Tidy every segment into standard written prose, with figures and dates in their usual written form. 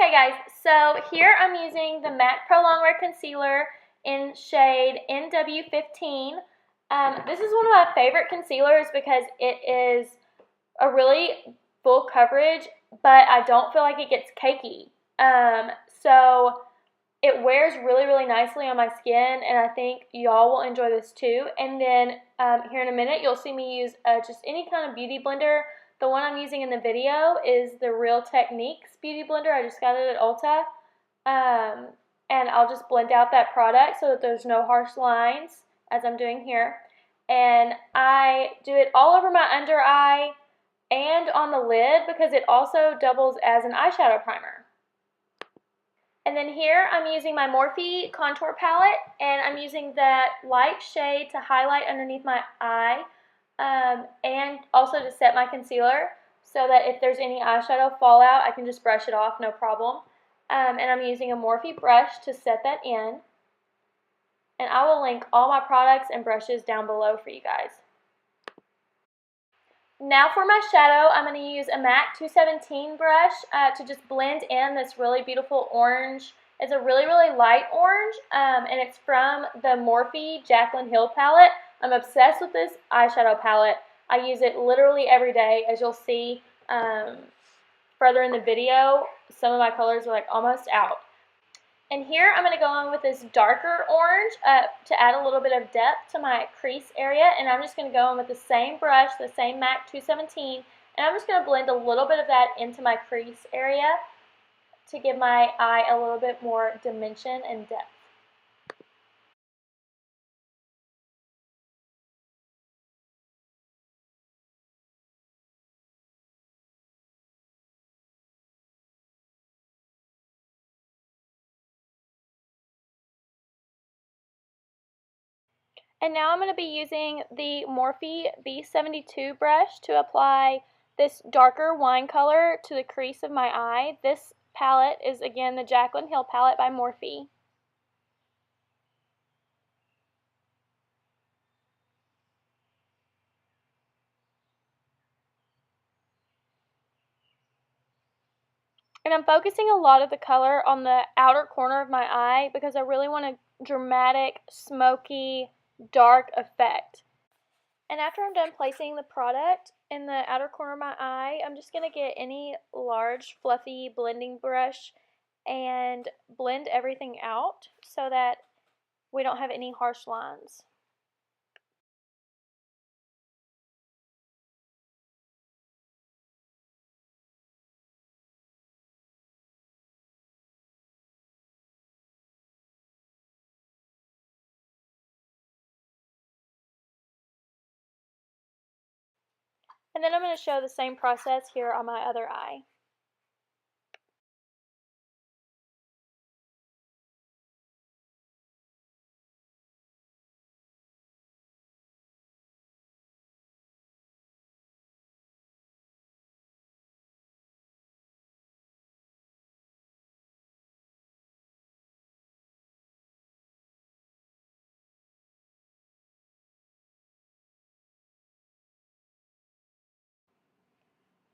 Okay guys, so here I'm using the MAC Pro Longwear Concealer in shade NW15. This is one of my favorite concealers because it is a really full coverage, but I don't feel like it gets cakey. So it wears really nicely on my skin, and I think y'all will enjoy this too. And then here in a minute, you'll see me use just any kind of beauty blender. The one I'm using in the video is the Real Techniques beauty blender. I just got it at Ulta. And I'll just blend out that product so that there's no harsh lines, as I'm doing here. And I do it all over my under eye and on the lid because it also doubles as an eyeshadow primer. And then here I'm using my Morphe contour palette, and I'm using that light shade to highlight underneath my eye and also to set my concealer so that if there's any eyeshadow fallout, I can just brush it off, no problem. And I'm using a Morphe brush to set that in. And I will link all my products and brushes down below for you guys. Now for my shadow, I'm going to use a MAC 217 brush to just blend in this really beautiful orange. It's a really light orange, and it's from the Morphe Jaclyn Hill palette. I'm obsessed with this eyeshadow palette. I use it literally every day. As you'll see further in the video, some of my colors are like almost out. And here I'm going to go in with this darker orange to add a little bit of depth to my crease area. And I'm just going to go in with the same brush, the same MAC 217, and I'm just going to blend a little bit of that into my crease area to give my eye a little bit more dimension and depth. And now I'm going to be using the Morphe B72 brush to apply this darker wine color to the crease of my eye. This palette is again the Jaclyn Hill palette by Morphe. And I'm focusing a lot of the color on the outer corner of my eye because I really want a dramatic, smoky, dark effect. And after I'm done placing the product in the outer corner of my eye, I'm just going to get any large, fluffy blending brush and blend everything out so that we don't have any harsh lines. And then I'm going to show the same process here on my other eye.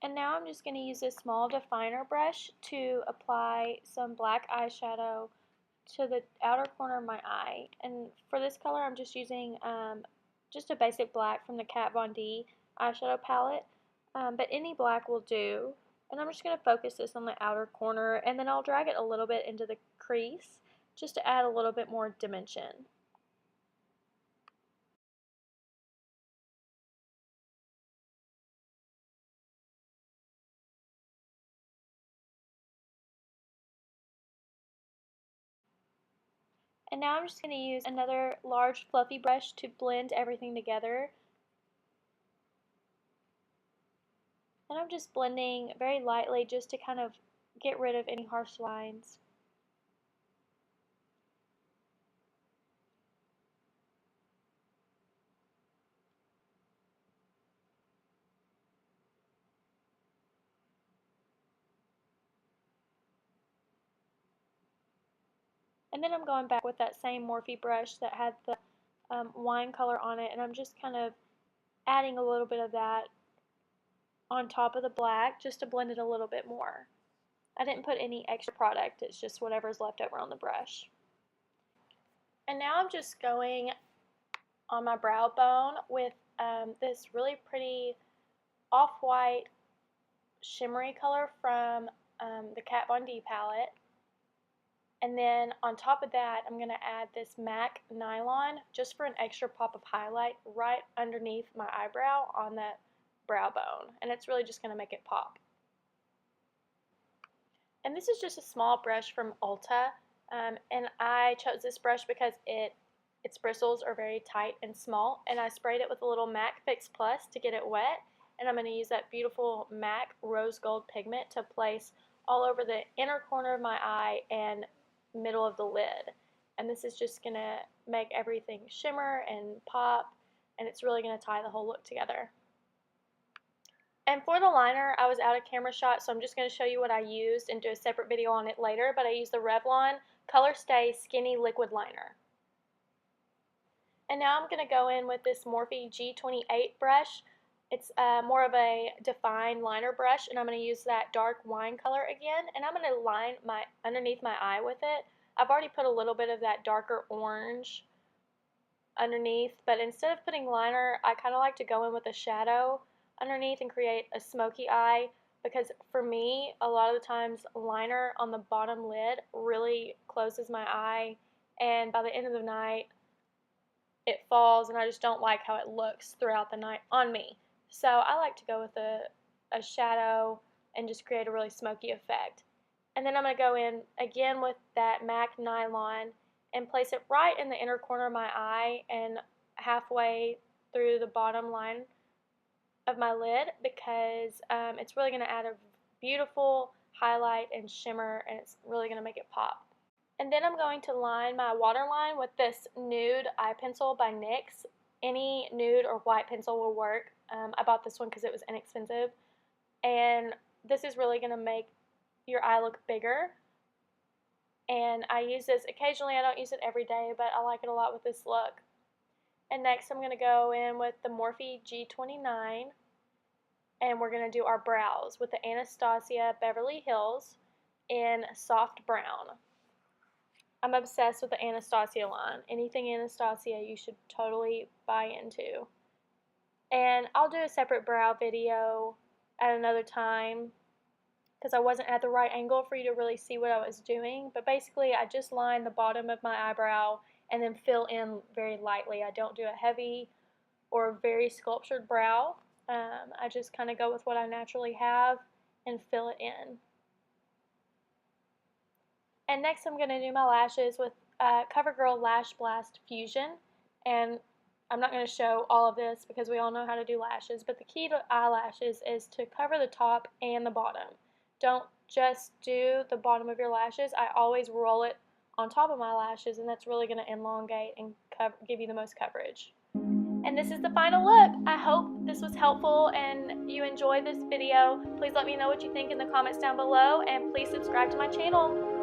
And now I'm just going to use this small definer brush to apply some black eyeshadow to the outer corner of my eye. And for this color, I'm just using just a basic black from the Kat Von D eyeshadow palette, but any black will do. And I'm just going to focus this on the outer corner, and then I'll drag it a little bit into the crease just to add a little bit more dimension. And now I'm just going to use another large fluffy brush to blend everything together. And I'm just blending very lightly just to kind of get rid of any harsh lines. And then I'm going back with that same Morphe brush that had the wine color on it, and I'm just kind of adding a little bit of that on top of the black just to blend it a little bit more. I didn't put any extra product, it's just whatever's left over on the brush. And now I'm just going on my brow bone with this really pretty off-white shimmery color from the Kat Von D palette. And then on top of that, I'm going to add this MAC Nylon just for an extra pop of highlight right underneath my eyebrow on that brow bone. And it's really just going to make it pop. And this is just a small brush from Ulta. And I chose this brush because its bristles are very tight and small. And I sprayed it with a little MAC Fix Plus to get it wet. And I'm going to use that beautiful MAC Rose Gold pigment to place all over the inner corner of my eye and middle of the lid. And this is just going to make everything shimmer and pop, and it's really going to tie the whole look together. And for the liner, I was out of camera shot, so I'm just going to show you what I used and do a separate video on it later, but I used the Revlon Color Stay Skinny Liquid Liner. And now I'm going to go in with this Morphe G28 brush. It's more of a defined liner brush, and I'm going to use that dark wine color again, and I'm going to line underneath my eye with it. I've already put a little bit of that darker orange underneath, but instead of putting liner, I kind of like to go in with a shadow underneath and create a smoky eye, because for me, a lot of the times liner on the bottom lid really closes my eye, and by the end of the night, it falls, and I just don't like how it looks throughout the night on me. So I like to go with a shadow and just create a really smoky effect. And then I'm going to go in again with that MAC Nylon and place it right in the inner corner of my eye and halfway through the bottom line of my lid, because it's really going to add a beautiful highlight and shimmer, and it's really going to make it pop. And then I'm going to line my waterline with this nude eye pencil by NYX. Any nude or white pencil will work. I bought this one because it was inexpensive, and this is really going to make your eye look bigger. And I use this occasionally. I don't use it every day, but I like it a lot with this look. And next I'm going to go in with the Morphe G29, and we're going to do our brows with the Anastasia Beverly Hills in soft brown. I'm obsessed with the Anastasia line. Anything Anastasia you should totally buy into. And I'll do a separate brow video at another time because I wasn't at the right angle for you to really see what I was doing. But basically, I just line the bottom of my eyebrow and then fill in very lightly. I don't do a heavy or very sculptured brow. I just kind of go with what I naturally have and fill it in. And next I'm going to do my lashes with CoverGirl Lash Blast Fusion. And I'm not going to show all of this because we all know how to do lashes, but the key to eyelashes is to cover the top and the bottom. Don't just do the bottom of your lashes. I always roll it on top of my lashes, and that's really going to elongate and give you the most coverage. And this is the final look. I hope this was helpful and you enjoyed this video. Please let me know what you think in the comments down below, and please subscribe to my channel.